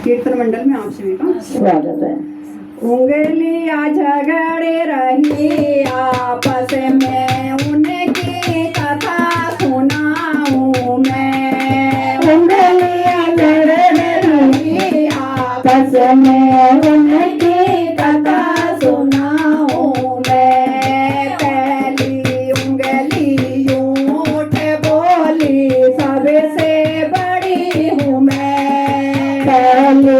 कीर्तन मंडल में आप सभी का स्वागत है। उंगलियां झगड़े रही आपस में, उनकी कथा सुनाऊं मैं। उंगलियां झगड़े रही आपस में, उनकी कथा सुनाऊं मैं। पहली उंगली यूठ बोली, सबसे बड़ी हूँ मैं। पहली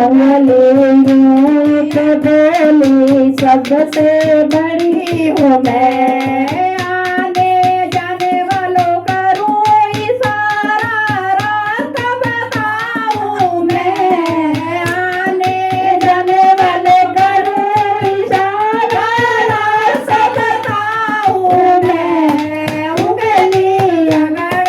उंगली यूठ बोली, सबसे बड़ी हूँ मैं। आने जाने वालों करूँ इशारा, रास्ता बताऊँ मैं। आने जाने वाले करूँ इशारा, रास्ता बताऊँ मैं। उंगलियां झगड़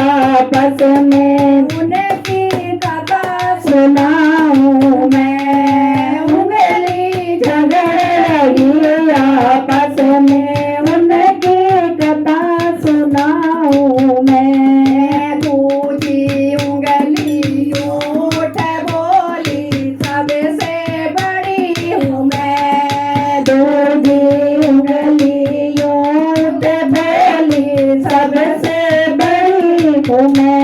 आपस में, उनकी कथा सुनाऊं मैं। उंगली झगड़ रही आपस में, उनकी कथा सुनाऊं मैं। दूजी उंगली यूठ बोली, सबसे बड़ी हूँ मैं। दूजी उंगली यूठ बोली, सबसे बड़ी हूँ मैं।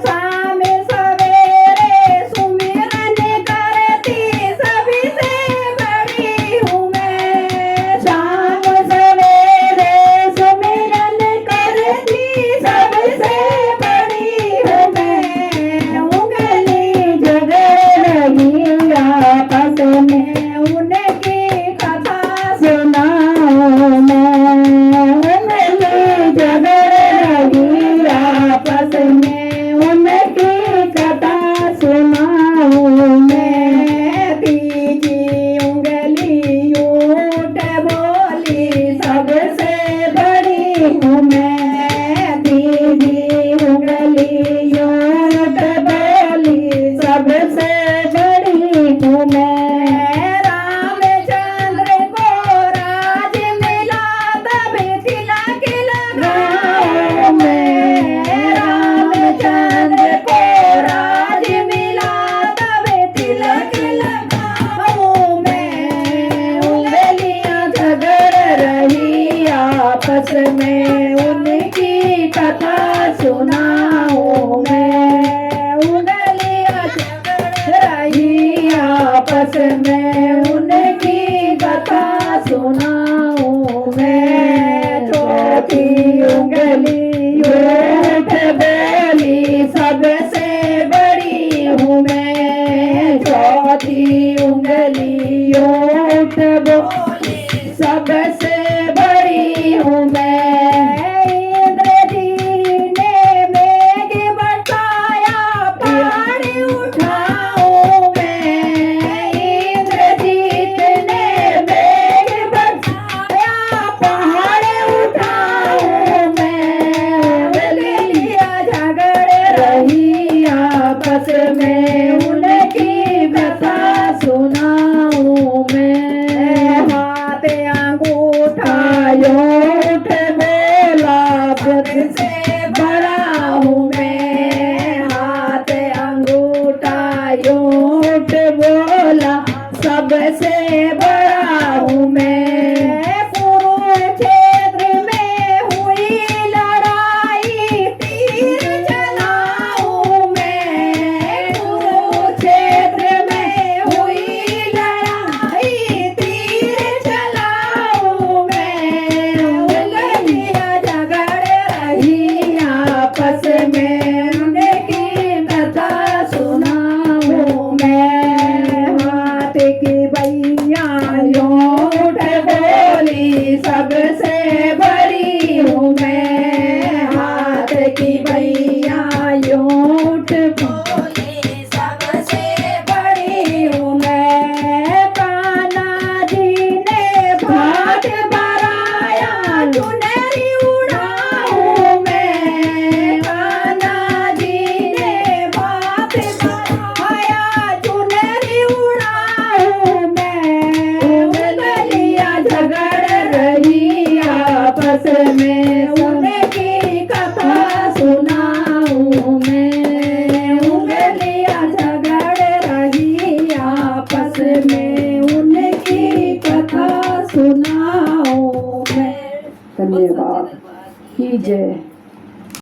शाम सवेरे सुमिरन करती, सभी से बड़ी हूँ मैं। शाम सवेरे सुमिरन करती, सबसे बड़ी हूँ मैं। उंगली झगड़ रही आपस में, उनकी कथा सुनाऊं मैं। उंगली झगड़ रही आपस में, उनकी कथा सुनाऊं मैं। तीजी उंगली यूठ बोली, सबसे बड़ी हूँ मैं। दीदी उंगली यूठ बोली, सबसे बड़ी हूँ मैं। रामचंद्र को राज मिला, तभी तिलक लगाऊं मैं। रामचंद्र को राज मिला, तभी तिलक लगाऊं मैं। उंगलियां झगड़ रही आपस में, उनकी कथा सुनाऊं मैं। उंगलियां झगड़ रही आपस में, उनकी कथा सुनाऊं मैं। चौथी उंगली यूठ बोली, सबसे बड़ी हूँ मैं। चौथी उंगली यूठ बोली, सबसे बड़ी हूँ मैं। इंद्र जी ने मेघ बरसाया, पहाड़ उठाऊं मैं। इंद्र जी ने मेघ बरसाया, पहाड़ उठाऊं मैं। उंगलियां झगड़ रही आपस में, उनकी कथा सुनाऊं मैं। हाथ अंगूठा यूठ बोला, सबसे बड़ा हूँ मैं। हाथ अंगूठा यूठ बोला, सबसे बड़ा हूँ मैं। कुरुक्षेत्र में हुई लड़ाई, तीर चलाऊं मैं। कुरुक्षेत्र में हुई लड़ाई, तीर चलाऊं मैं। उंगलियां झगड़ रही आपस में, उनकी कथा सुनाऊं मैं। हाथ की बैया यूठ बोली, सबसे बड़ी हूँ मैं। हाथ की भैया यूठ बोली, सबसे बड़ी हूँ मैं। कान्हा जी ने भात बराया, चुनरी उड़ाऊं मैं। कान्हा जी ने भात बराया, चुनरी उड़ाऊं मैं। उंगलियां झगड़ रही आपस में, उनकी कथा सुनाऊं मैं। उंगलियां धन्यवाद की जय।